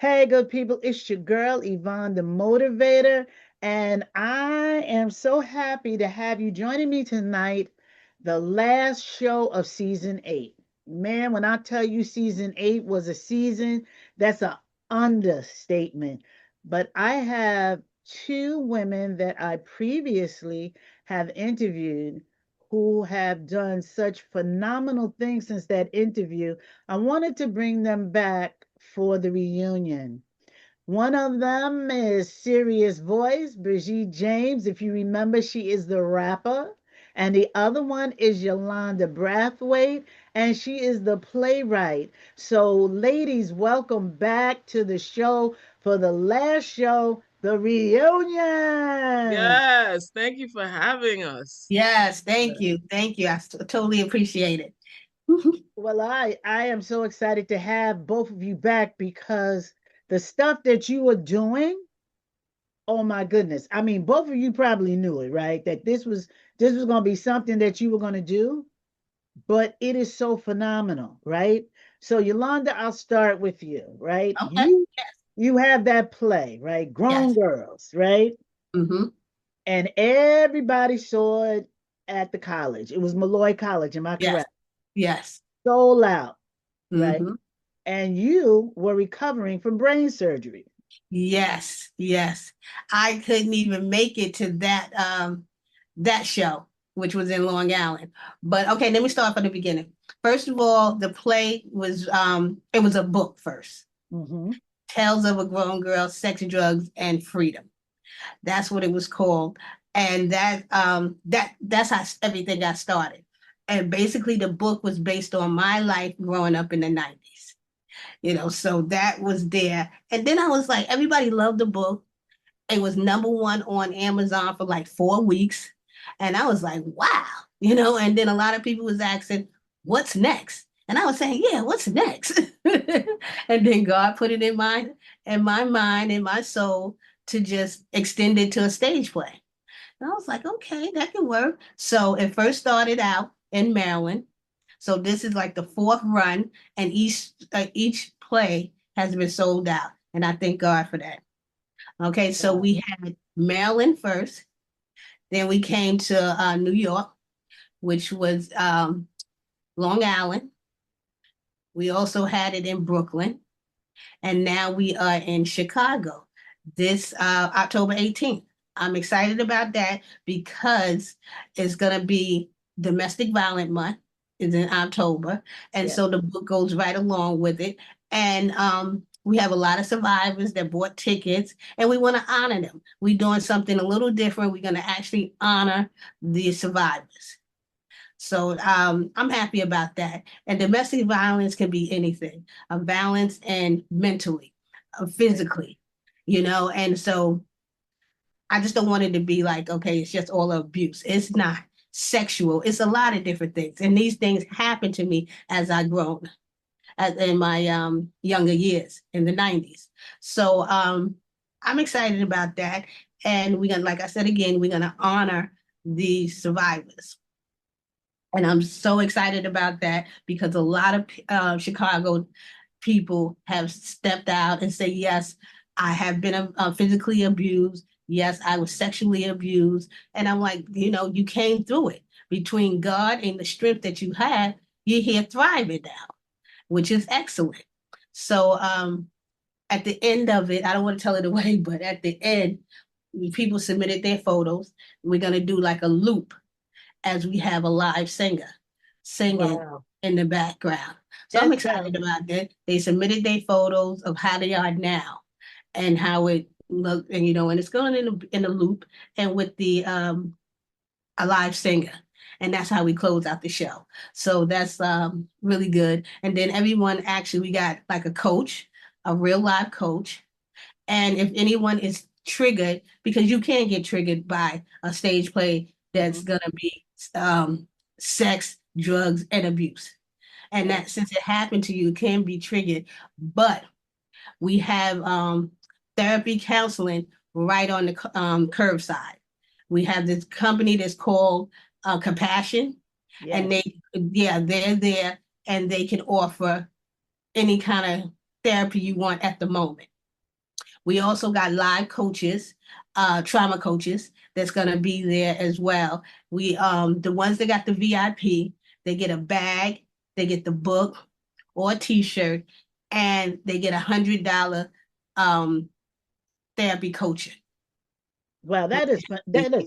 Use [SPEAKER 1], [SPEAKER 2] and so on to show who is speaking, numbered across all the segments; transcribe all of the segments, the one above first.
[SPEAKER 1] Hey, good people, it's your girl, Yvonne, the motivator, and I am so happy to have you joining me tonight, the last show of season 8. Man, when I tell you season 8 was a season, that's an understatement. But I have two women that I previously have interviewed who have done such phenomenal things since that interview. I wanted to bring them back for the reunion. One of them is Serious Voice, Brigitte James. If you remember, she is the rapper. And the other one is Yolanda Brathwaite, and she is the playwright. So, ladies, welcome back to the show for the last show, the reunion.
[SPEAKER 2] Yes, thank you for having us.
[SPEAKER 3] Yes, thank you. Thank you. Totally appreciate it.
[SPEAKER 1] Well, I am so excited to have both of you back because the stuff that you were doing, oh my goodness. I mean, both of you probably knew it, right? That this was going to be something that you were going to do, but it is so phenomenal, right? So Yolanda, I'll start with you, right?
[SPEAKER 3] Okay.
[SPEAKER 1] You have that play, right? Grown
[SPEAKER 3] Yes.
[SPEAKER 1] Girls, right?
[SPEAKER 3] Mm-hmm.
[SPEAKER 1] And everybody saw it at the college. It was Malloy College, am I
[SPEAKER 3] Yes.
[SPEAKER 1] correct?
[SPEAKER 3] Yes.
[SPEAKER 1] Sold out, right?
[SPEAKER 3] Mm-hmm.
[SPEAKER 1] And you were recovering from brain surgery.
[SPEAKER 3] Yes. Yes. I couldn't even make it to that show, which was in Long Island. But okay, let me start from the beginning. First of all, the play was it was a book first.
[SPEAKER 1] Hmm.
[SPEAKER 3] Tales of a Grown Girl, Sex, Drugs, and Freedom. That's what it was called. And that's how everything got started. And basically the book was based on my life growing up in the 90s. So that was there. And then I was like, everybody loved the book. It was number one on Amazon for like 4 weeks. And I was like, wow, and then a lot of people was asking, what's next? And I was saying, yeah, what's next? And then God put it in my mind, in my soul to just extend it to a stage play. And I was like, okay, that can work. So it first started out in Maryland. So this is like the fourth run, and each play has been sold out. And I thank God for that. Okay, so
[SPEAKER 1] Wow.
[SPEAKER 3] we had Maryland first, then we came to New York, which was Long Island. We also had it in Brooklyn, and now we are in Chicago this October 18th. I'm excited about that because it's going to be Domestic Violence Month is in October, and
[SPEAKER 1] Yeah.
[SPEAKER 3] so the book goes right along with it. And we have a lot of survivors that bought tickets, and we want to honor them. We're doing something a little different. We're going to actually honor the survivors. So I'm happy about that. And domestic violence can be anything, violence and mentally, physically, And so I just don't want it to be like, okay, it's just all abuse. It's not sexual. It's a lot of different things. And these things happen to me as I grown in my younger years in the 90s. So I'm excited about that. And we're going to, like I said again, we're going to honor the survivors. And I'm so excited about that because a lot of Chicago people have stepped out and say, yes, I have been physically abused. Yes, I was sexually abused. And I'm like, you came through it. Between God and the strength that you had, you're here thriving now, which is excellent. So at the end of it, I don't want to tell it away, but at the end, people submitted their photos. We're going to do like a loop as we have a live singer singing
[SPEAKER 1] Wow.
[SPEAKER 3] in the background. So I'm
[SPEAKER 1] That
[SPEAKER 3] excited
[SPEAKER 1] sounds
[SPEAKER 3] about that. They submitted their photos of how they are now and how it looked, and it's going in a loop and with the a live singer. And that's how we close out the show. So that's really good. And then everyone actually, we got like a coach, a real live coach. And if anyone is triggered, because you can get triggered by a stage play that's
[SPEAKER 1] mhm,
[SPEAKER 3] going to be sex, drugs, and abuse. And
[SPEAKER 1] yeah.
[SPEAKER 3] that since it happened to you, it can be triggered. But we have therapy counseling right on the curbside. We have this company that's called Compassion, and
[SPEAKER 1] Yes.
[SPEAKER 3] they're there, and they can offer any kind of therapy you want at the moment. We also got live coaches, trauma coaches that's gonna be there as well. We the ones that got the VIP, they get a bag, they get the book or a t-shirt, and they get $100 therapy coaching.
[SPEAKER 1] Wow, that is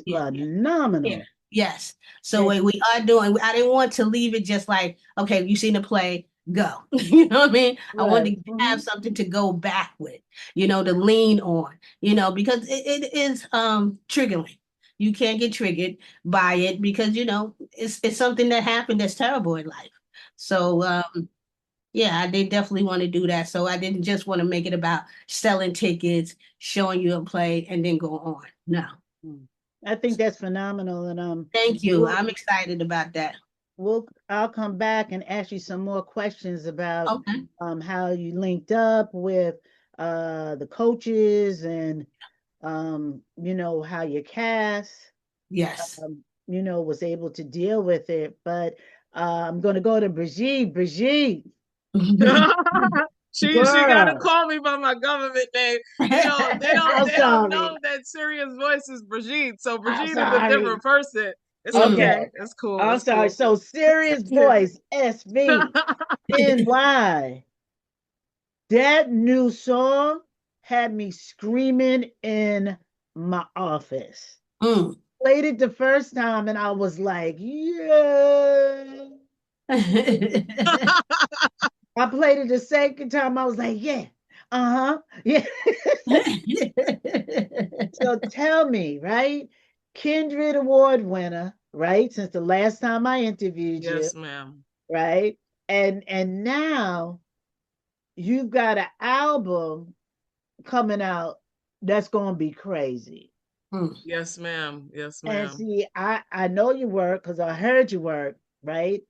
[SPEAKER 1] phenomenal.
[SPEAKER 3] Yes. So we are doing, I didn't want to leave it just like, okay, you seen the play, go. You know what I mean? I wanted to have something to go back with, to lean on, because it is triggering. You can't get triggered by it because, it's something that happened that's terrible in life. So yeah, I did definitely want to do that. So I didn't just want to make it about selling tickets, showing you a play, and then go on. No.
[SPEAKER 1] I think that's phenomenal, and
[SPEAKER 3] thank you. I'm excited about that.
[SPEAKER 1] I'll come back and ask you some more questions about how you linked up with the coaches and how your cast was able to deal with it. But I'm going to go to Brigitte. Brigitte.
[SPEAKER 2] She gotta call me by my government name. They don't know that Serious Voice is Brigitte. So Brigitte is a different person. It's okay. It's cool.
[SPEAKER 1] I'm sorry. Cool. So Serious Voice, SVNY. That new song had me screaming in my office. Played it the first time and I was like, yeah. I played it the second time. I was like, yeah, yeah. So tell me, right? Kindred Award winner, right? Since the last time I interviewed you.
[SPEAKER 2] Yes, ma'am.
[SPEAKER 1] Right? And now you've got an album coming out that's gonna be crazy.
[SPEAKER 2] Yes, ma'am. Yes, ma'am.
[SPEAKER 1] And see, I know you work because I heard you work, right?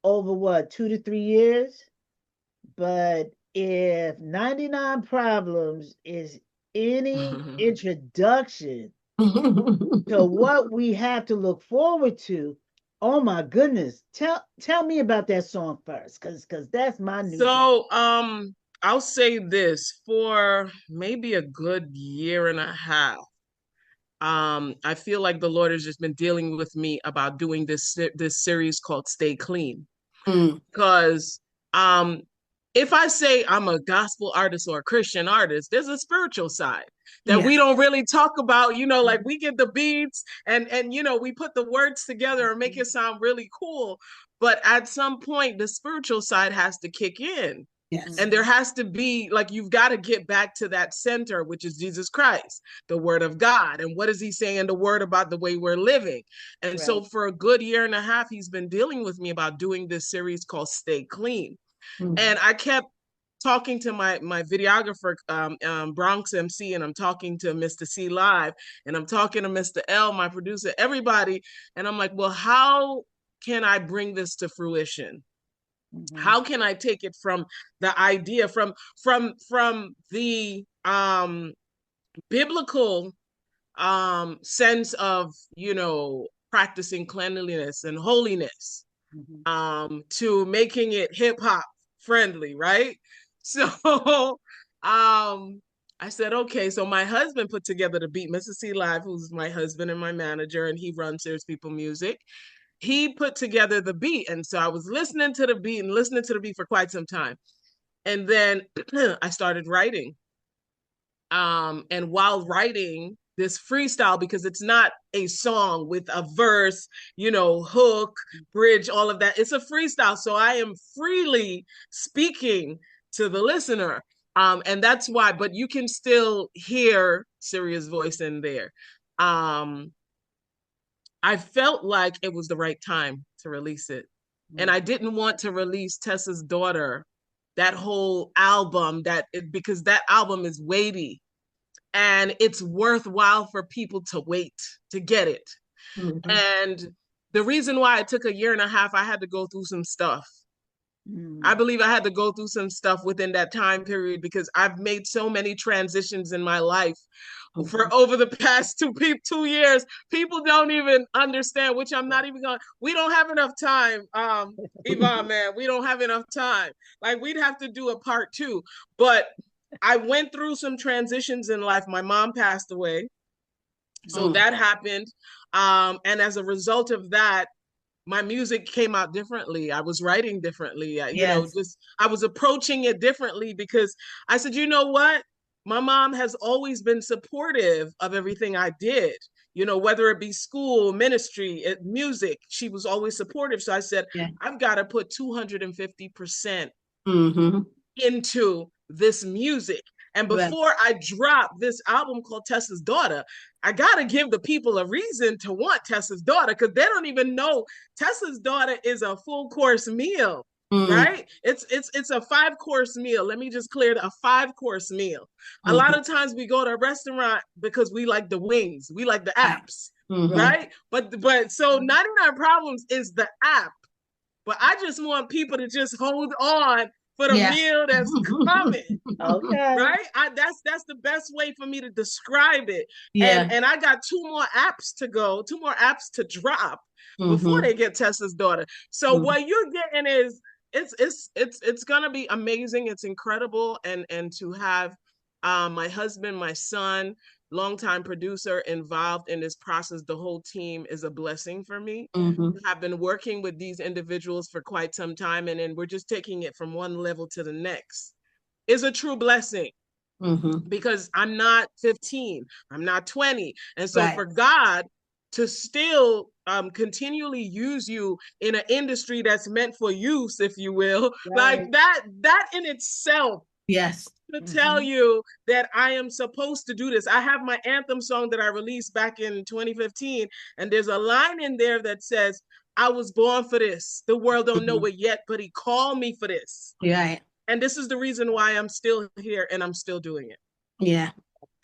[SPEAKER 1] Over what, 2 to 3 years? But if 99 Problems is any introduction to what we have to look forward to, oh my goodness. Tell me about that song first, because that's my new
[SPEAKER 2] So I'll say this, for maybe a good year and a half. I feel like the Lord has just been dealing with me about doing this series called Stay Clean. Because if I say I'm a gospel artist or a Christian artist, there's a spiritual side that we don't really talk about. Like we get the beats and we put the words together and make it sound really cool. But at some point, the spiritual side has to kick in. Yes. And there has to be, like, you've got to get back to that center, which is Jesus Christ, the word of God. And what is he saying in the word about the way we're living? And so for a good year and a half, he's been dealing with me about doing this series called Stay Clean. And I kept talking to my videographer, Bronx MC, and I'm talking to Mr. C Live, and I'm talking to Mr. L, my producer, everybody. And I'm like, well, how can I bring this to fruition? How can I take it from the idea, from the biblical sense of, practicing cleanliness and holiness, to making it hip hop friendly, right? So I said, okay. So my husband put together the beat, Mr. C Live, who's my husband and my manager, and he runs Serious People Music. He put together the beat. And so I was listening to the beat for quite some time. And then I started writing. And while writing this freestyle, because it's not a song with a verse, hook, bridge, all of that, it's a freestyle. So I am freely speaking to the listener. And that's why, but you can still hear Serious Voice in there. I felt like it was the right time to release it. And I didn't want to release Tessa's Daughter, that whole album, because that album is weighty and it's worthwhile for people to wait to get it. And the reason why it took a year and a half, I had to go through some stuff. I believe I had to go through some stuff within that time period because I've made so many transitions in my life for over the past 2 years. People don't even understand, which I'm not even going. We don't have enough time, Yvonne, man. We don't have enough time. Like we'd have to do a part 2. But I went through some transitions in life. My mom passed away, so that happened, and as a result of that, my music came out differently. I was writing differently. I was approaching it differently because I said, you know what? My mom has always been supportive of everything I did, whether it be school, ministry, music, she was always supportive. So I said, I've got to put 250% into this music. And before I drop this album called Tessa's Daughter, I got to give the people a reason to want Tessa's Daughter because they don't even know Tessa's Daughter is a full course meal, right? It's a 5-course meal. Let me just clear it, a 5-course meal. A lot of times we go to a restaurant because we like the wings, we like the apps, right? But so 99 Problems is the app, but I just want people to just hold on for the meal that's coming.
[SPEAKER 1] Okay.
[SPEAKER 2] Right? That's the best way for me to describe it. And I got 2 more apps to go, 2 more apps to drop before they get Tessa's Daughter. So what you're getting is it's gonna be amazing. It's incredible. And to have my husband, my son, longtime producer involved in this process, the whole team is a blessing for me. I've been working with these individuals for quite some time, and then we're just taking it from one level to the next. Is a true blessing because I'm not 15, I'm not 20. And so for God to still continually use you in an industry that's meant for use, if you will, like that in itself. To tell you that I am supposed to do this. I have my anthem song that I released back in 2015, and there's a line in there that says, I was born for this. The world don't know it yet, but he called me for this. And this is the reason why I'm still here and I'm still doing it.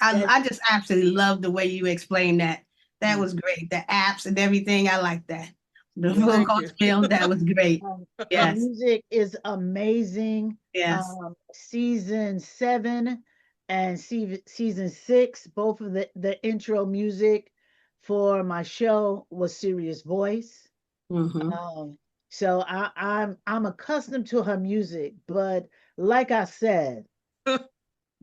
[SPEAKER 3] I just absolutely love the way you explained that. That was great. The apps and everything, I like that. The full course meal, that was great.
[SPEAKER 1] The music is amazing. Season 7 and season 6, both of the intro music for my show was Serious Voice. So I'm accustomed to her music, but like I said,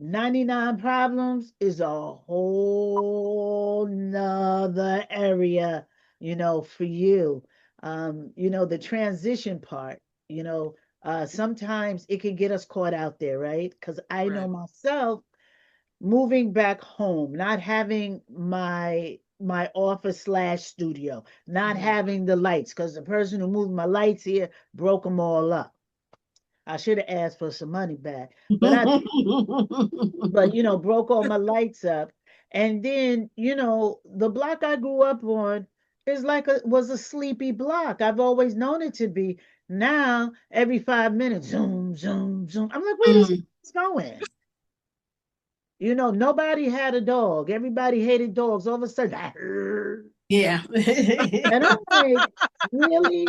[SPEAKER 1] 99 Problems is a whole nother area, for you. The transition part, sometimes it can get us caught out there, right? Because I know myself moving back home, not having my office/studio, not having the lights, because the person who moved my lights here broke them all up. I should have asked for some money back, but broke all my lights up. And then, the block I grew up on is was a sleepy block. I've always known it to be. Now, every 5 minutes, zoom, zoom, zoom. I'm like, where is it going? Nobody had a dog. Everybody hated dogs. All of a sudden, and I'm like, really?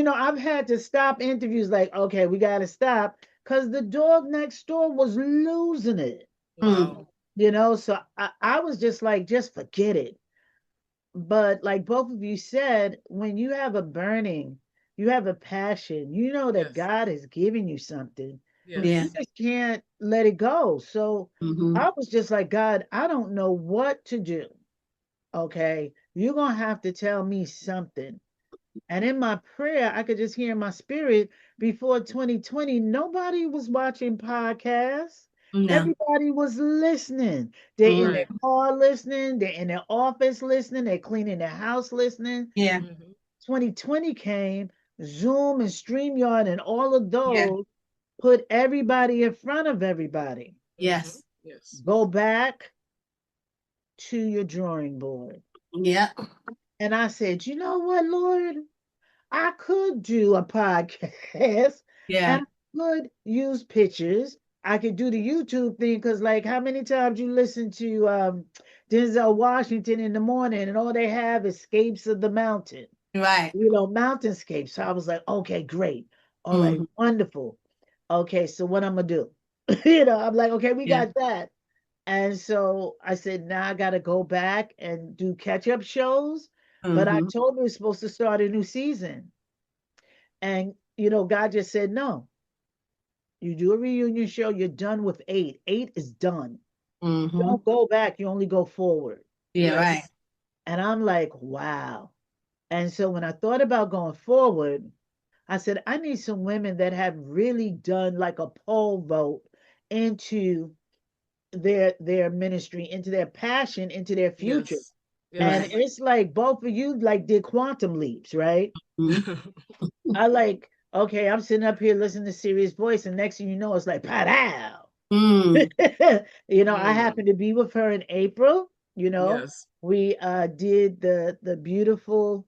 [SPEAKER 1] I've had to stop interviews like, okay, we got to stop because the dog next door was losing it.
[SPEAKER 2] Wow.
[SPEAKER 1] So I was just like, just forget it. But like both of you said, when you have a burning, you have a passion, that God is giving you something. You just can't let it go. So I was just like, God, I don't know what to do. Okay, you're going to have to tell me something. And in my prayer, I could just hear in my spirit before 2020, nobody was watching podcasts. Everybody was listening. They're in their car listening. They're in their office listening. They're cleaning their house listening. 2020 came, Zoom and StreamYard and all of those put everybody in front of everybody. Go back to your drawing board. And I said, you know what, Lord? I could do a podcast. And I could use pictures. I could do the YouTube thing because, like, how many times you listen to Denzel Washington in the morning and all they have is scapes of the mountain. Mountainscapes. So I was like, okay, great. All right, wonderful. Okay, so what I'm gonna do? You know, I'm like, okay, we
[SPEAKER 3] Yeah.
[SPEAKER 1] got that. And so I said, now I gotta go back and do catch-up shows. But October is supposed to start a new season. And you know, God just said, no, you do a reunion show, you're done with eight. Eight is done. You don't go back, you only go forward.
[SPEAKER 3] Yeah, right.
[SPEAKER 2] Yes.
[SPEAKER 1] And I'm like, wow. And so when I thought about going forward, I said, I need some women that have really done like a poll vote into their ministry, into their passion, into their future.
[SPEAKER 2] Yes.
[SPEAKER 1] And
[SPEAKER 3] Right.
[SPEAKER 2] Yes.
[SPEAKER 1] it's like both of you like did quantum leaps, right?
[SPEAKER 3] Mhm.
[SPEAKER 1] I like, okay, I'm sitting up here listening to Serious Voice, and next thing you know, it's like pow.
[SPEAKER 3] Mm.
[SPEAKER 1] You know, I
[SPEAKER 2] Mm.
[SPEAKER 1] happened to be with her in April. You know,
[SPEAKER 2] Yes.
[SPEAKER 1] we did the beautiful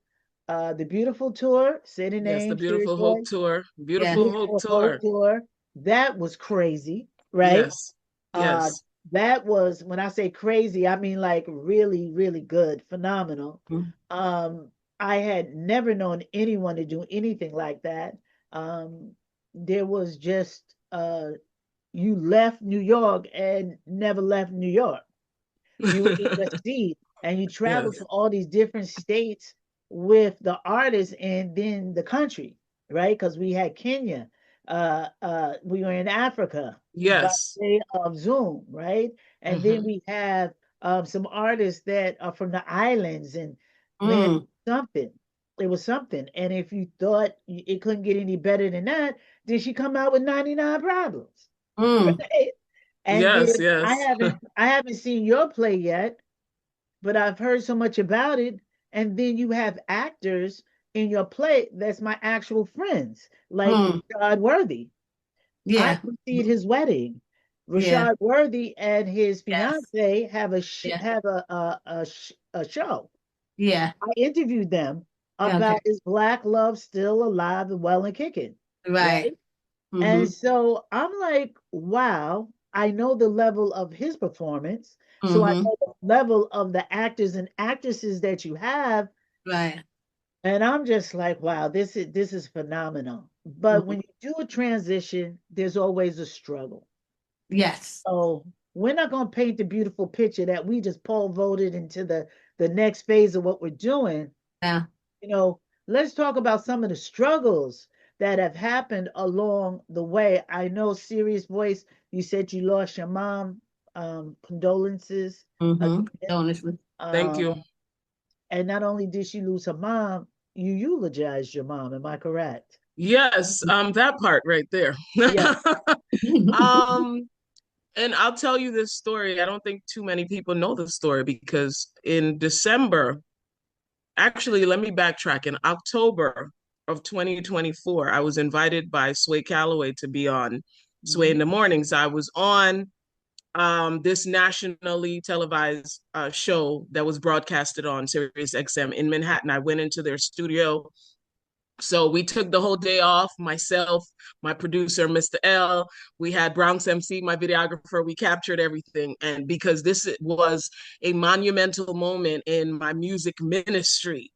[SPEAKER 1] tour, say the
[SPEAKER 2] Yes. The
[SPEAKER 1] name, Serious
[SPEAKER 2] Beautiful Hope
[SPEAKER 1] Voice,
[SPEAKER 2] tour.
[SPEAKER 1] the
[SPEAKER 3] Yeah.
[SPEAKER 2] Beautiful Hope
[SPEAKER 1] beautiful Hope
[SPEAKER 2] tour.
[SPEAKER 1] tour. That was crazy, right?
[SPEAKER 2] Yes.
[SPEAKER 1] Uh,
[SPEAKER 2] Yes.
[SPEAKER 1] that was, when I say crazy, I mean like really, really good, phenomenal.
[SPEAKER 3] Mm.
[SPEAKER 1] Um, I had never known anyone to do anything like that. There was just you left New York and never left New York. You were in the seat and you traveled
[SPEAKER 2] Yes.
[SPEAKER 1] to all these different states with the artists and then the country, right? Because we had Kenya, we were in Africa by
[SPEAKER 2] Yes.
[SPEAKER 1] way of Zoom, right? And then
[SPEAKER 2] Hmm.
[SPEAKER 1] we have some artists that are from the islands, and man,
[SPEAKER 3] Mm.
[SPEAKER 1] something. It was something. And if you thought it couldn't get any better than that, then she come out with 99 problems.
[SPEAKER 3] Mm.
[SPEAKER 1] Right? And then
[SPEAKER 2] Yes. Yes.
[SPEAKER 1] I haven't seen your play yet, but I've heard so much about it. And then you have actors in your play that's my actual friends, like
[SPEAKER 3] Mm.
[SPEAKER 1] Rashad Worthy. I
[SPEAKER 3] Yeah.
[SPEAKER 1] emceed his wedding.
[SPEAKER 3] Yeah.
[SPEAKER 1] Rashad Worthy and his
[SPEAKER 3] Yes.
[SPEAKER 1] fiance
[SPEAKER 3] Yeah.
[SPEAKER 1] have a show.
[SPEAKER 3] Yeah.
[SPEAKER 1] I interviewed them
[SPEAKER 3] Yeah. Okay.
[SPEAKER 1] about is Black love still alive and well and kicking,
[SPEAKER 3] Right.
[SPEAKER 1] right? And
[SPEAKER 3] Mm-hmm.
[SPEAKER 1] so I'm like, wow, I know the level of his performance. So I
[SPEAKER 3] Mm-hmm.
[SPEAKER 1] know the level of the actors and actresses that you have.
[SPEAKER 3] Right.
[SPEAKER 1] And I'm just like, wow, this is phenomenal. But
[SPEAKER 3] Mhm.
[SPEAKER 1] when you do a transition, there's always a struggle.
[SPEAKER 3] Yes.
[SPEAKER 1] So we're not going to paint the beautiful picture that we just poll voted into the next phase of what we're doing.
[SPEAKER 3] Yeah.
[SPEAKER 1] You know, let's talk about some of the struggles that have happened along the way. I know, Serious Voice, you said you lost your mom. Condolences
[SPEAKER 3] Mm-hmm.
[SPEAKER 1] again.
[SPEAKER 3] Honestly.
[SPEAKER 2] Thank
[SPEAKER 1] Um,
[SPEAKER 2] you.
[SPEAKER 1] and not only did she lose her mom, you eulogized your mom. Am I correct?
[SPEAKER 2] Yes. That part right there.
[SPEAKER 1] Yeah.
[SPEAKER 2] um, and I'll tell you this story. I don't think too many people know the story because in December, actually, let me backtrack. In October of 2024, I was invited by Sway Calloway to be on Sway
[SPEAKER 1] Hmm.
[SPEAKER 2] in the Mornings. I was on this nationally televised show that was broadcasted on Sirius XM in Manhattan. I went into their studio. So we took the whole day off, myself, my producer, Mr. L. We had Bronx MC, my videographer. We captured everything. And because this was a monumental moment in my music ministry,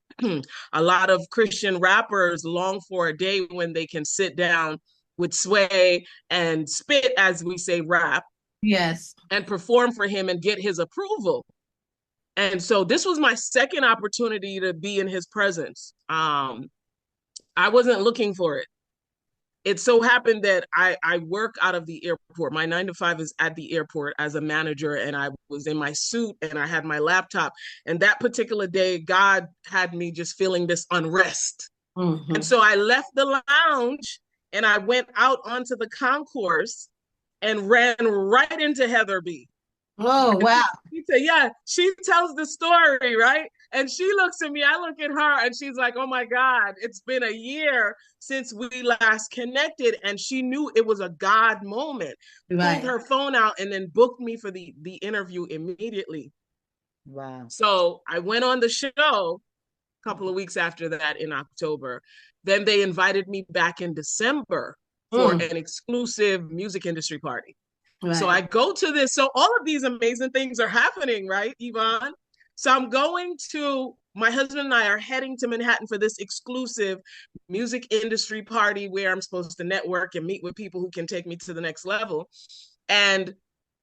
[SPEAKER 2] a lot of Christian rappers long for a day when they can sit down with Sway and spit, as we say, rap,
[SPEAKER 3] Yes.
[SPEAKER 2] and perform for him and get his approval. And so this was my second opportunity to be in his presence. I wasn't looking for it. It so happened that I work out of the airport. My 9 to 5 is at the airport as a manager, and I was in my suit and I had my laptop. And that particular day, God had me just feeling this unrest. And
[SPEAKER 3] Mm-hmm.
[SPEAKER 2] so I left the lounge and I went out onto the concourse and ran right into Heather B.
[SPEAKER 3] Oh, wow.
[SPEAKER 2] She said, yeah, she tells the story, right? And she looks at me, I look at her, and she's like, oh my God, it's been a year since we last connected. And she knew it was a God moment, pulled
[SPEAKER 3] Right.
[SPEAKER 2] her phone out, and then booked me for the interview immediately.
[SPEAKER 1] Wow.
[SPEAKER 2] So I went on the show a couple of weeks after that in October. Then they invited me back in December for
[SPEAKER 3] Mm.
[SPEAKER 2] an exclusive music industry party. So
[SPEAKER 3] Right.
[SPEAKER 2] I go to this. So all of these amazing things are happening, right, Yvonne? So my husband and I are heading to Manhattan for this exclusive music industry party where I'm supposed to network and meet with people who can take me to the next level. And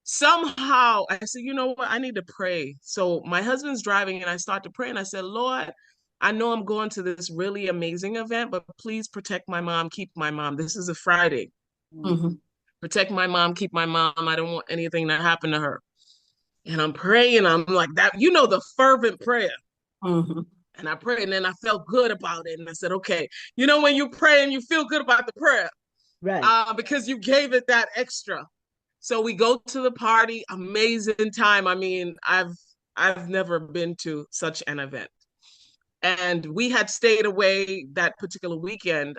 [SPEAKER 2] somehow I said, you know what, I need to pray. So my husband's driving and I start to pray and I said, Lord, I know I'm going to this really amazing event, but please protect my mom, keep my mom. This is a Friday.
[SPEAKER 3] Mm-hmm.
[SPEAKER 2] Protect my mom, keep my mom. I don't want anything to happen to her. And I'm praying. I'm like that, the fervent prayer.
[SPEAKER 3] Mm-hmm.
[SPEAKER 2] And I prayed and then I felt good about it. And I said, okay, when you pray and you feel good about the prayer,
[SPEAKER 1] Right.
[SPEAKER 2] Because you gave it that extra. So we go to the party, amazing time. I mean, I've never been to such an event. And we had stayed away that particular weekend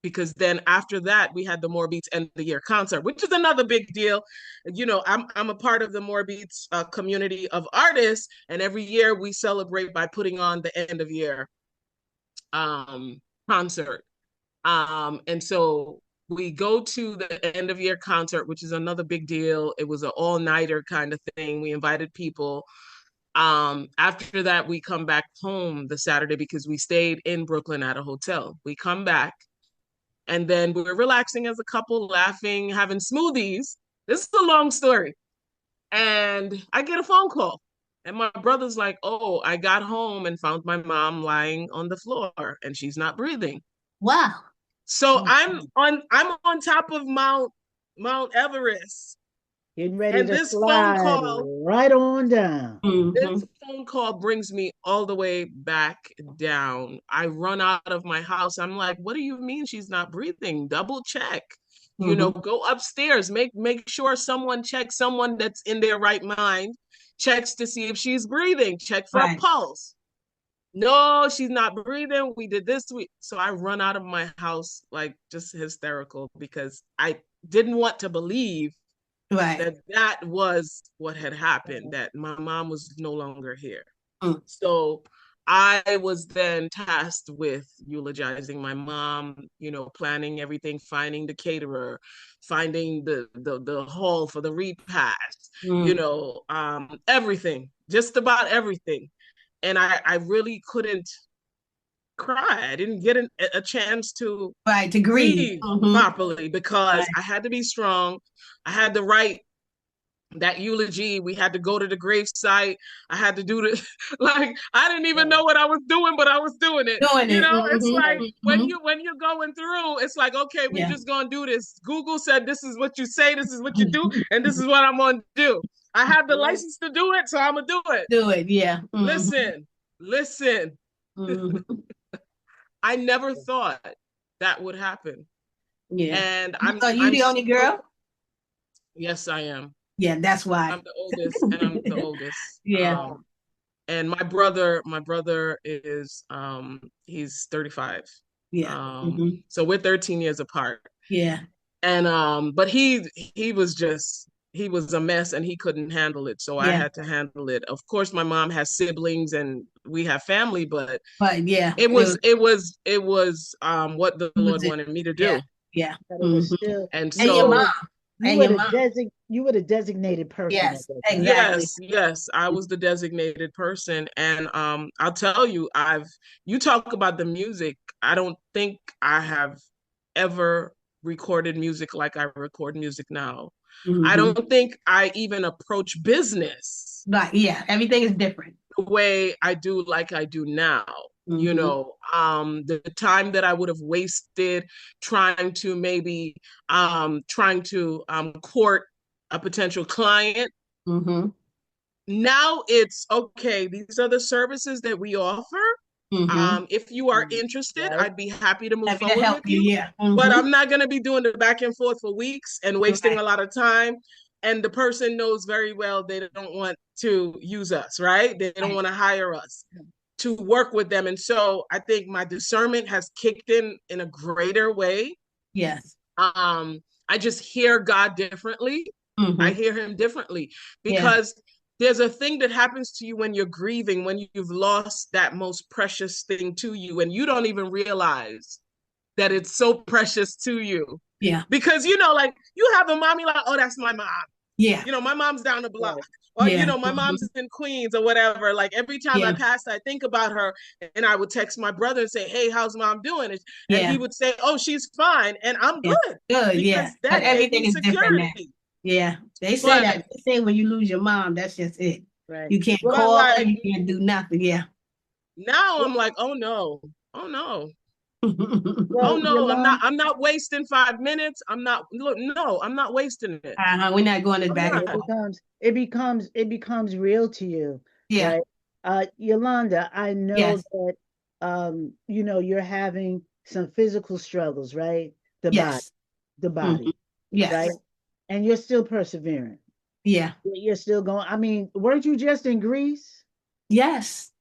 [SPEAKER 2] because then after that we had the More Beats end of the year concert, which is another big deal. I'm a part of the More Beats community of artists, and every year we celebrate by putting on the end of year concert. And so we go to the end of year concert, which is another big deal. It was an all-nighter kind of thing. We invited people. After that, we come back home the Saturday because we stayed in Brooklyn at a hotel. We come back and then we're relaxing as a couple, laughing, having smoothies. This is a long story. And I get a phone call. And my brother's like, oh, I got home and found my mom lying on the floor and she's not breathing.
[SPEAKER 3] Wow.
[SPEAKER 2] So I'm on top of Mount Everest.
[SPEAKER 1] Getting ready
[SPEAKER 2] And
[SPEAKER 1] to
[SPEAKER 2] this phone
[SPEAKER 1] slide
[SPEAKER 2] call
[SPEAKER 1] right on down.
[SPEAKER 2] This phone call brings me all the way back down. I run out of my house. I'm like, what do you mean she's not breathing? Double check. Go upstairs. Make sure someone checks, someone that's in their right mind checks to see if she's breathing. Check for a pulse. No, she's not breathing. We did this week. So I run out of my house like just hysterical because I didn't want to believe that was what had happened, that my mom was no longer here. So I was then tasked with eulogizing my mom, planning everything, finding the caterer, finding the hall for the repast, everything, just about everything. And I really couldn't cry. I didn't get a chance to
[SPEAKER 3] grieve
[SPEAKER 2] properly because I had to be strong. I had to write that eulogy. We had to go to the grave site. I had to do the I didn't even know what I was doing, but I was doing it. It's like when you're going through, it's like, okay, we're just gonna do this. Google said this is what you say, this is what you do, and this is what I'm gonna do. I have the license to do it, so I'm gonna do it.
[SPEAKER 3] Do it, yeah.
[SPEAKER 2] Listen. I never thought that would happen.
[SPEAKER 3] Yeah.
[SPEAKER 2] And
[SPEAKER 3] Are you the only girl?
[SPEAKER 2] Yes, I am.
[SPEAKER 3] Yeah, that's why.
[SPEAKER 2] I'm the oldest, and I'm the oldest.
[SPEAKER 3] Yeah.
[SPEAKER 2] And my brother is he's 35.
[SPEAKER 3] Yeah.
[SPEAKER 2] So we're 13 years apart.
[SPEAKER 3] Yeah.
[SPEAKER 2] And but he was a mess and he couldn't handle it. So I had to handle it. Of course, my mom has siblings and we have family, but
[SPEAKER 3] yeah,
[SPEAKER 2] it was what the Lord wanted me to do.
[SPEAKER 3] Yeah.
[SPEAKER 2] And so
[SPEAKER 3] your mom.
[SPEAKER 1] You were the designated person.
[SPEAKER 3] Yes, exactly.
[SPEAKER 2] Yes, I was the designated person. And I'll tell you, you talk about the music. I don't think I have ever recorded music like I record music now. I don't think I even approach business.
[SPEAKER 3] Yeah, everything is different.
[SPEAKER 2] The way I do like I do now. The time that I would have wasted trying to maybe court a potential client. Now it's okay. These are the services that we offer. If you are interested, I'd be happy to move forward with you. But I'm not going to be doing the back and forth for weeks and wasting a lot of time. And the person knows very well they don't want to use us, right? They don't want to hire us to work with them. And so I think my discernment has kicked in a greater way.
[SPEAKER 3] Yes.
[SPEAKER 2] I just hear God differently. I hear him differently because there's a thing that happens to you when you're grieving, when you've lost that most precious thing to you, and you don't even realize that it's so precious to you.
[SPEAKER 3] Yeah.
[SPEAKER 2] Because, you have a mommy like, oh, that's my mom.
[SPEAKER 3] Yeah.
[SPEAKER 2] You know, my mom's down the block.
[SPEAKER 1] Right.
[SPEAKER 2] Or, you
[SPEAKER 3] Yeah.
[SPEAKER 2] know, my mom's in Queens or whatever. Like every time I
[SPEAKER 3] Yeah.
[SPEAKER 2] pass, I think about her and I would text my brother and say, hey, how's mom doing? And he
[SPEAKER 3] Yeah.
[SPEAKER 2] would say, oh, she's fine. And I'm
[SPEAKER 3] Yeah.
[SPEAKER 2] good
[SPEAKER 3] Good. Yeah.
[SPEAKER 2] because
[SPEAKER 3] But
[SPEAKER 2] that gave
[SPEAKER 3] everything
[SPEAKER 2] me
[SPEAKER 3] is different now.
[SPEAKER 2] security.
[SPEAKER 3] Yeah. They say
[SPEAKER 2] But
[SPEAKER 3] that. They say when you lose your mom, that's just it.
[SPEAKER 1] Right.
[SPEAKER 3] You can't
[SPEAKER 2] but
[SPEAKER 3] call her.
[SPEAKER 2] like
[SPEAKER 3] You can't do nothing. Yeah.
[SPEAKER 2] now I'm like, oh no, oh no. Oh
[SPEAKER 1] Well,
[SPEAKER 2] no,
[SPEAKER 1] Yolanda,
[SPEAKER 2] I'm not wasting 5 minutes. I'm not look, no, I'm not wasting it.
[SPEAKER 3] We're not going this
[SPEAKER 2] I'm
[SPEAKER 3] back and
[SPEAKER 2] not.
[SPEAKER 3] forth.
[SPEAKER 1] it becomes real to you,
[SPEAKER 3] Yeah.
[SPEAKER 1] right? Yolanda, I know
[SPEAKER 3] Yes.
[SPEAKER 1] that you know, you're having some physical struggles, right? The body,
[SPEAKER 3] Yes.
[SPEAKER 1] the
[SPEAKER 3] hmm
[SPEAKER 1] body, right?
[SPEAKER 3] Yes.
[SPEAKER 1] And you're still persevering.
[SPEAKER 3] Yeah.
[SPEAKER 1] You're still going. I mean, weren't you just in Greece?
[SPEAKER 3] Yes.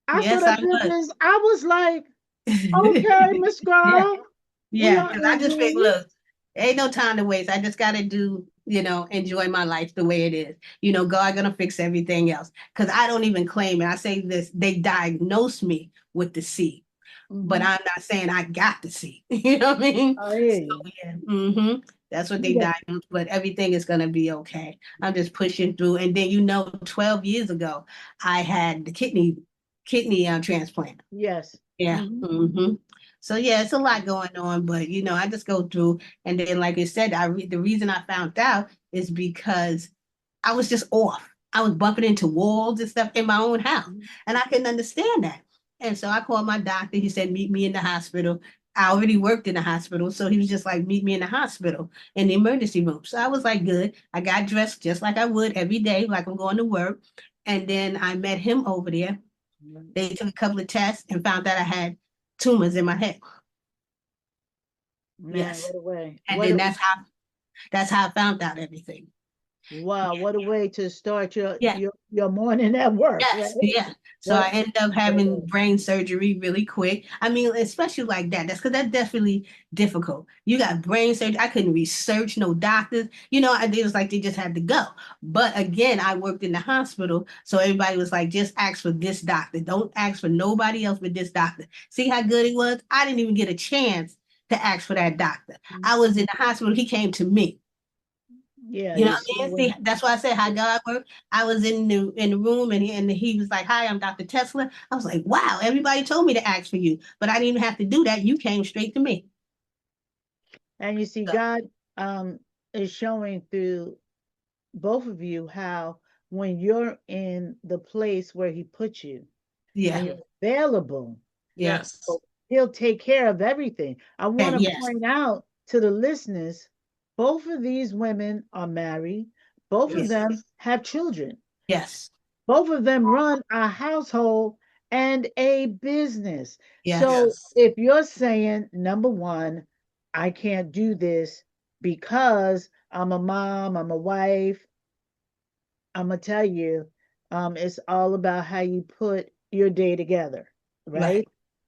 [SPEAKER 1] I saw
[SPEAKER 3] Yes, I
[SPEAKER 1] that
[SPEAKER 3] was.
[SPEAKER 1] pictures. I was like, okay, Miss
[SPEAKER 3] Yeah.
[SPEAKER 1] Girl, we
[SPEAKER 3] Yeah.
[SPEAKER 1] are
[SPEAKER 3] Because I
[SPEAKER 1] in
[SPEAKER 3] just think,
[SPEAKER 1] Greece.
[SPEAKER 3] look, ain't no time to waste. I just got to do, enjoy my life the way it is. God gonna fix everything else. Because I don't even claim it. I say this, they diagnosed me with the C, but
[SPEAKER 1] Mm-hmm.
[SPEAKER 3] I'm not saying I got the C. You know what I mean?
[SPEAKER 1] I hear
[SPEAKER 3] So
[SPEAKER 1] you.
[SPEAKER 3] yeah. That's what they
[SPEAKER 1] Yeah.
[SPEAKER 3] diagnosed, but everything is gonna be okay. I'm just pushing through. And then 12 years ago, I had the kidney transplant.
[SPEAKER 1] Yes.
[SPEAKER 3] Yeah.
[SPEAKER 1] Mm-hmm.
[SPEAKER 3] So yeah, it's a lot going on, but I just go through, and then like I said, the reason I found out is because I was just off. I was bumping into walls and stuff in my own house, and I couldn't understand that. And so I called my doctor. He said, "Meet me in the hospital." I already worked in the hospital, so he was just like, "Meet me in the hospital in the emergency room." So I was like, "Good." I got dressed just like I would every day, like I'm going to work, and then I met him over there. They took a couple of tests and found that I had tumors in my head.
[SPEAKER 1] Man,
[SPEAKER 3] Yes.
[SPEAKER 1] what a way.
[SPEAKER 3] And then that's how I found out everything.
[SPEAKER 1] Wow,
[SPEAKER 3] Yeah.
[SPEAKER 1] what a way to start your
[SPEAKER 3] Yeah.
[SPEAKER 1] your morning at work, right?
[SPEAKER 3] Yes. Yeah. So I
[SPEAKER 1] What
[SPEAKER 3] ended up having brain surgery really quick. I mean, especially like that. That's because that's definitely difficult. You got brain surgery. I couldn't research no doctors. It was like they just had to go. But again, I worked in the hospital. So everybody was like, just ask for this doctor. Don't ask for nobody else but this doctor. See how good it was? I didn't even get a chance to ask for that doctor. I was in the hospital. He came to me.
[SPEAKER 1] Yeah,
[SPEAKER 3] You know
[SPEAKER 1] you
[SPEAKER 3] what
[SPEAKER 1] see
[SPEAKER 3] I mean? See, that's why I said how God worked. I was in the room, and he was like, "Hi, I'm Dr. Tesla." I was like, "Wow, everybody told me to ask for you, but I didn't even have to do that. You came straight to me."
[SPEAKER 1] and you see
[SPEAKER 3] So,
[SPEAKER 1] God is showing through both of you how when you're in the place where he put you and
[SPEAKER 3] yeah,
[SPEAKER 1] you're available,
[SPEAKER 3] yeah,
[SPEAKER 2] Yes.
[SPEAKER 1] he'll take care of everything. I
[SPEAKER 3] and
[SPEAKER 1] want to
[SPEAKER 3] yes,
[SPEAKER 1] point out to the listeners, both of these women are married, both of
[SPEAKER 3] yes,
[SPEAKER 2] Yes.
[SPEAKER 1] them have children.
[SPEAKER 3] yes,
[SPEAKER 1] Both of them run a household and a business.
[SPEAKER 3] yes,
[SPEAKER 1] So
[SPEAKER 2] Yes.
[SPEAKER 1] if you're saying, number one, I can't do this because I'm a mom, I'm a wife, I'm going to tell you, it's all about how you put your day together,
[SPEAKER 3] right,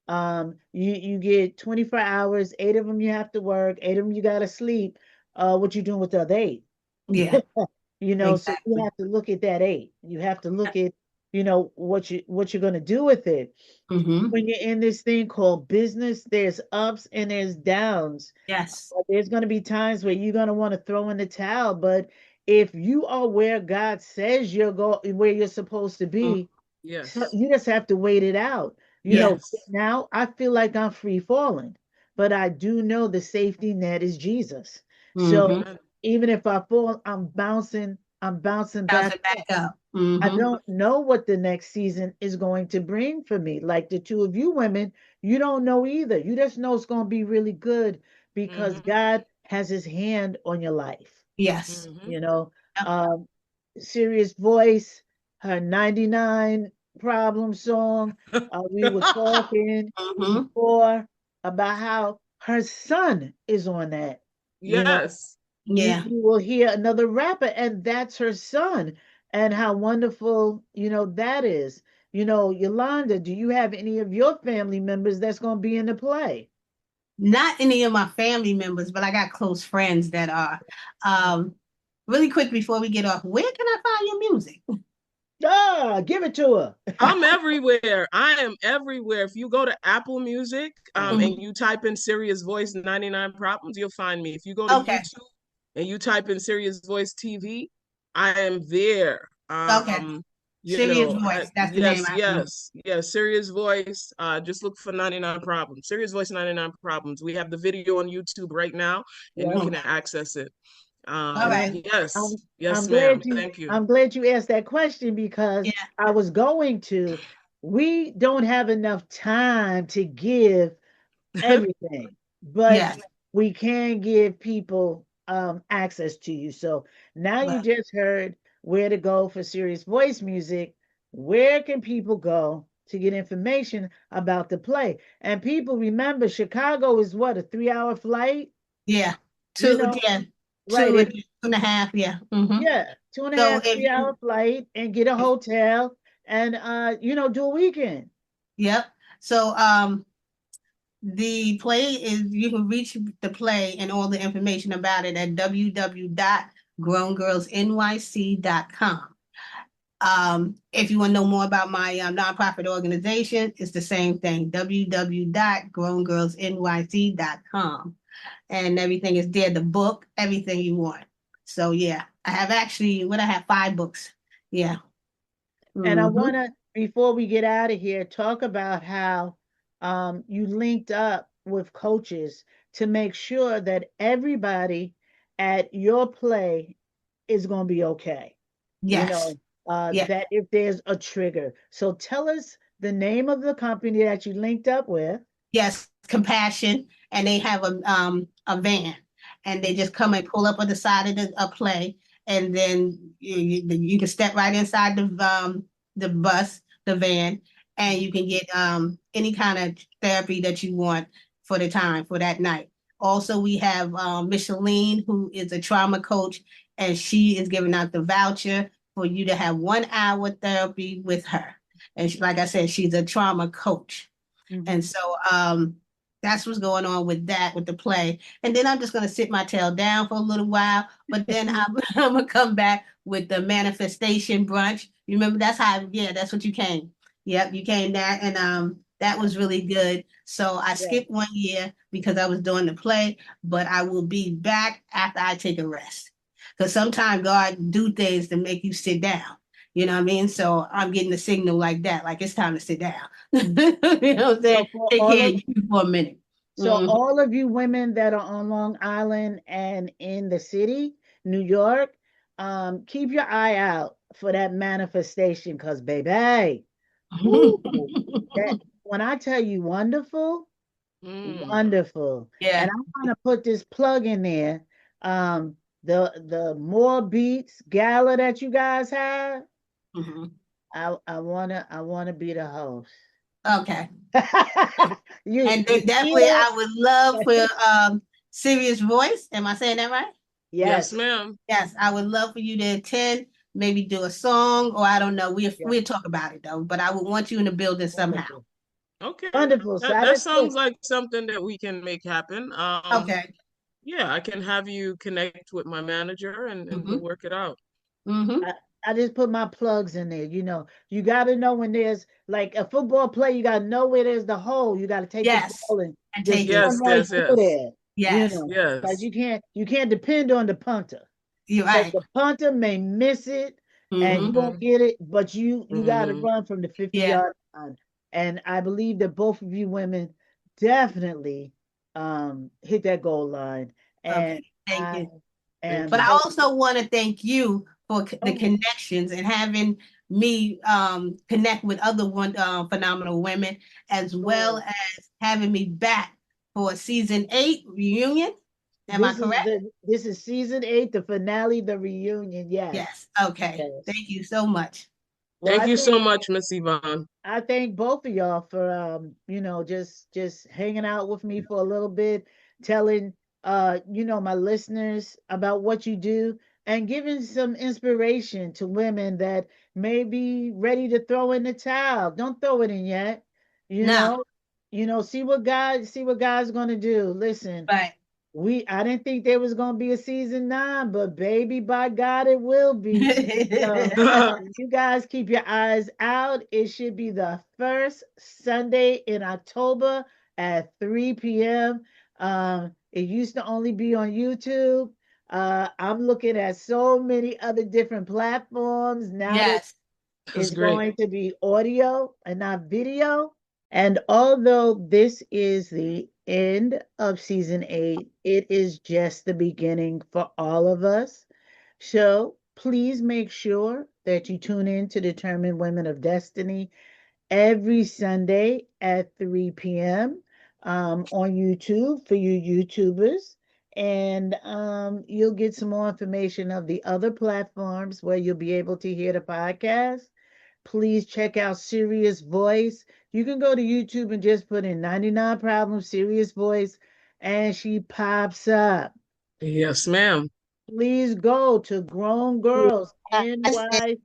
[SPEAKER 1] right? You get 24 hours, 8 of them you have to work, 8 of them you got to sleep. What you doing with the other 8?
[SPEAKER 3] yeah,
[SPEAKER 1] You know, so you
[SPEAKER 3] exactly.
[SPEAKER 1] have to look at that 8. You have to look at, you know, what you're going to do with it.
[SPEAKER 3] Mm-hmm.
[SPEAKER 1] When you're in this thing called business, there's ups and there's downs.
[SPEAKER 3] Yes,
[SPEAKER 1] There's going to be times where you're going to want to throw in the towel, but if you are where God says where you're supposed to
[SPEAKER 3] mm,
[SPEAKER 1] be, so
[SPEAKER 2] Yes.
[SPEAKER 1] you just have to wait it out. You
[SPEAKER 3] yeah,
[SPEAKER 1] know,
[SPEAKER 2] Yes.
[SPEAKER 1] now I feel like I'm free falling, but I do know the safety net is Jesus. So
[SPEAKER 3] mm-hmm.
[SPEAKER 2] Amen.
[SPEAKER 1] even if I fall, I'm bouncing
[SPEAKER 3] Bounce
[SPEAKER 1] back
[SPEAKER 3] it back
[SPEAKER 1] up.
[SPEAKER 3] up.
[SPEAKER 1] I
[SPEAKER 3] Mm-hmm.
[SPEAKER 1] don't know what the next season is going to bring for me. Like the two of you women, you don't know either. You just know it's going to be really good because
[SPEAKER 2] Mm-hmm.
[SPEAKER 1] God has his hand on your life.
[SPEAKER 3] Yes.
[SPEAKER 2] Mm-hmm.
[SPEAKER 1] You know,
[SPEAKER 3] Yep.
[SPEAKER 1] um, Serious Voice, her 99 problem song. We were talking
[SPEAKER 3] Mm-hmm.
[SPEAKER 1] before about how her son is on that. You know,
[SPEAKER 2] Yes.
[SPEAKER 3] Yeah.
[SPEAKER 1] you will hear another rapper, and that's her son, and how wonderful, you know, that is. You know, Yolanda, do you have any of your family members that's going to be in the play?
[SPEAKER 3] Not any of my family members, but I got close friends that are. Um, Really quick before we get off, where can I find your music?
[SPEAKER 1] Ah, give it to her.
[SPEAKER 2] I'm everywhere. I am everywhere. If you go to Apple Music
[SPEAKER 1] Uh-huh.
[SPEAKER 2] and
[SPEAKER 3] Mhm.
[SPEAKER 2] you type in Serious Voice 99 Problems, you'll find me. If you go to
[SPEAKER 3] Okay.
[SPEAKER 2] YouTube and you type in Serious Voice TV, I am there.
[SPEAKER 3] Okay. Serious
[SPEAKER 2] I,
[SPEAKER 3] Voice. That's the name.
[SPEAKER 2] yes. Serious Voice. Just look for 99 Problems. Serious Voice 99 Problems. We have the video on YouTube right now, and you
[SPEAKER 1] Yeah.
[SPEAKER 2] can access it.
[SPEAKER 3] All right.
[SPEAKER 2] Yes,
[SPEAKER 1] I'm,
[SPEAKER 2] yes,
[SPEAKER 1] I'm
[SPEAKER 2] ma'am.
[SPEAKER 1] glad you
[SPEAKER 2] Thank you.
[SPEAKER 1] I'm glad you asked that question because
[SPEAKER 3] Yeah.
[SPEAKER 1] I was going to. We don't have enough time to give everything, but
[SPEAKER 3] Yes.
[SPEAKER 1] we can give people access to you. So now you
[SPEAKER 3] Well,
[SPEAKER 1] just heard where to go for serious voice music. Where can people go to get information about the play? And people remember Chicago is what, a 3 hour flight?
[SPEAKER 3] yeah.
[SPEAKER 1] You
[SPEAKER 3] Two,
[SPEAKER 1] know,
[SPEAKER 3] yeah.
[SPEAKER 1] right?
[SPEAKER 3] Two and a half. Yeah.
[SPEAKER 1] Yeah, two and a
[SPEAKER 3] So
[SPEAKER 1] half,
[SPEAKER 3] if
[SPEAKER 1] 3 hour
[SPEAKER 3] you,
[SPEAKER 1] flight and get a hotel and do a weekend.
[SPEAKER 3] yep. So the play is, you can reach the play and all the information about it at www.growngirlsnyc.com. If you want to know more about my nonprofit organization, it's the same thing, www.growngirlsnyc.com. And everything is there, the book, everything you want. So yeah, I have actually, what I have, 5 books. Yeah.
[SPEAKER 1] And I
[SPEAKER 3] Mm-hmm.
[SPEAKER 1] want to, before we get out of here, talk about how you linked up with coaches to make sure that everybody at your play is going to be okay. You
[SPEAKER 3] Yes.
[SPEAKER 1] know,
[SPEAKER 3] Yeah.
[SPEAKER 1] that if there's a trigger. So tell us the name of the company that you linked up with.
[SPEAKER 3] Yes. Compassion. And they have a van. And they just come and pull up on the side of the play. And then you can step right inside the bus, the van, and you can get any kind of therapy that you want for the time, for that night. Also, we have Micheline, who is a trauma coach, and she is giving out the voucher for you to have 1 hour therapy with her. And she, like I said, she's a trauma coach. And
[SPEAKER 1] Mhm.
[SPEAKER 3] so that's what's going on with that, with the play. And then I'm just going to sit my tail down for a little while, but then I'm going to come back with the manifestation brunch. You remember that's how, yeah, that's what you came. Yep, you came there, and that was really good. So I
[SPEAKER 1] Yeah.
[SPEAKER 3] skipped one year because I was doing the play, but I will be back after I take a rest. Because sometimes God do things to make you sit down. You know what I mean? So I'm getting a signal like that, like it's time to sit down. You know what I'm saying?
[SPEAKER 1] So for
[SPEAKER 3] Take
[SPEAKER 1] all
[SPEAKER 3] care
[SPEAKER 1] of
[SPEAKER 3] of you for a minute.
[SPEAKER 1] So
[SPEAKER 3] Mhm.
[SPEAKER 1] all of you women that are on Long Island and in the city, New York, keep your eye out for that manifestation, cause baby, woo, that when I tell you wonderful,
[SPEAKER 2] Mm.
[SPEAKER 1] wonderful. And
[SPEAKER 3] Yeah.
[SPEAKER 1] I'm gonna put this plug in there. The more beats gala that you guys have,
[SPEAKER 3] Mhm.
[SPEAKER 1] I wanna be the host.
[SPEAKER 3] Okay.
[SPEAKER 1] you
[SPEAKER 3] And
[SPEAKER 1] you
[SPEAKER 3] definitely,
[SPEAKER 1] feel
[SPEAKER 3] I would love for Serious Voice. Am I saying that right?
[SPEAKER 2] Yes,
[SPEAKER 1] yes.
[SPEAKER 2] ma'am.
[SPEAKER 3] Yes, I would love for you to attend, maybe do a song, or I don't know.
[SPEAKER 1] Yeah,
[SPEAKER 3] We'll talk about it though. But I would want you in the building somehow.
[SPEAKER 1] wonderful.
[SPEAKER 2] Okay.
[SPEAKER 1] Wonderful. So I
[SPEAKER 2] That
[SPEAKER 1] just put,
[SPEAKER 2] sounds like something that we can make happen.
[SPEAKER 3] Okay.
[SPEAKER 2] Yeah, I can have you connect with my manager, and we'll
[SPEAKER 3] Mm-hmm.
[SPEAKER 2] work it out.
[SPEAKER 3] Mm-hmm.
[SPEAKER 1] I, I just put my plugs in there. You got to know when there's like a football play, you got to know where there's the hole. You got to take the
[SPEAKER 3] Yes.
[SPEAKER 1] ball and
[SPEAKER 3] And
[SPEAKER 1] just
[SPEAKER 3] take it.
[SPEAKER 1] run
[SPEAKER 2] Yes,
[SPEAKER 1] right
[SPEAKER 2] yes,
[SPEAKER 1] through
[SPEAKER 2] yes.
[SPEAKER 1] there,
[SPEAKER 3] Yes.
[SPEAKER 1] because
[SPEAKER 2] Yes.
[SPEAKER 1] you can't depend on the punter
[SPEAKER 3] You're
[SPEAKER 1] because
[SPEAKER 3] right.
[SPEAKER 1] the punter may miss it and he
[SPEAKER 3] Mm-hmm.
[SPEAKER 1] won't
[SPEAKER 2] Mm-hmm.
[SPEAKER 1] get it, but you got to
[SPEAKER 2] Mm-hmm.
[SPEAKER 1] run from the 50
[SPEAKER 3] Yeah.
[SPEAKER 1] yard line. And I believe that both of you women definitely hit that goal line. And
[SPEAKER 3] Okay. Thank
[SPEAKER 1] I
[SPEAKER 3] you.
[SPEAKER 2] Thank
[SPEAKER 1] am
[SPEAKER 3] But I
[SPEAKER 2] you.
[SPEAKER 1] so,
[SPEAKER 3] also want to thank you for the
[SPEAKER 1] oh,
[SPEAKER 3] connections and having me connect with other phenomenal women, as well
[SPEAKER 1] oh,
[SPEAKER 3] as having me back for season 8 reunion. Am I correct?
[SPEAKER 1] this is season 8, the finale, the reunion. Yes.
[SPEAKER 3] Yes. Okay.
[SPEAKER 1] Yes.
[SPEAKER 3] Thank you so much.
[SPEAKER 1] Well,
[SPEAKER 2] Thank you so much, Miss Yvonne.
[SPEAKER 1] I thank both of y'all for just hanging out with me for a little bit, telling my listeners about what you do and giving some inspiration to women that may be ready to throw in the towel. Don't throw it in yet. You
[SPEAKER 3] No,
[SPEAKER 1] know, see what God's gonna do. Listen,
[SPEAKER 3] right.
[SPEAKER 1] I didn't think there was gonna be a season 9, but baby, by God, it will be. So you guys keep your eyes out. It should be the first Sunday in October at 3 p.m. It used to only be on YouTube. I'm looking at so many other different platforms now that
[SPEAKER 3] Yes.
[SPEAKER 2] That's
[SPEAKER 1] it's
[SPEAKER 2] great.
[SPEAKER 1] going to be audio and not video. And although this is the end of season 8, it is just the beginning for all of us. So please make sure that you tune in to Determined Women of Destiny every Sunday at 3 p.m. On YouTube for you YouTubers. And you'll get some more information of the other platforms where you'll be able to hear the podcast. Please check out Serious Voice. You can go to YouTube and just put in 99 Problems Serious Voice, and she pops up.
[SPEAKER 2] Yes, ma'am.
[SPEAKER 1] Please go to Grown Girls NYC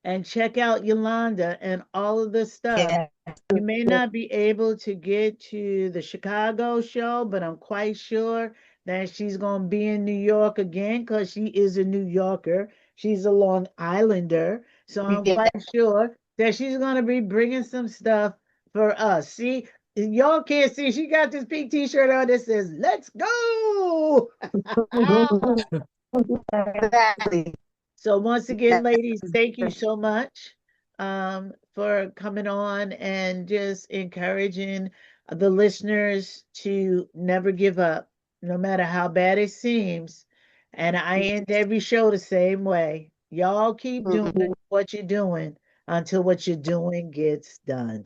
[SPEAKER 1] and check out Yolanda and all of the stuff. You may not be able to get to the Chicago show, but I'm quite sure that she's going to be in New York again because she is a New Yorker. She's a Long Islander. So I'm quite sure that she's going to be bringing some stuff for us. See, y'all can't see, she got this pink t shirt on that says, "Let's go."
[SPEAKER 3] Exactly.
[SPEAKER 1] So once again, ladies, thank you so much for coming on and just encouraging the listeners to never give up, no matter how bad it seems. And I end every show the same way. Y'all keep doing what you're doing until what you're doing gets done.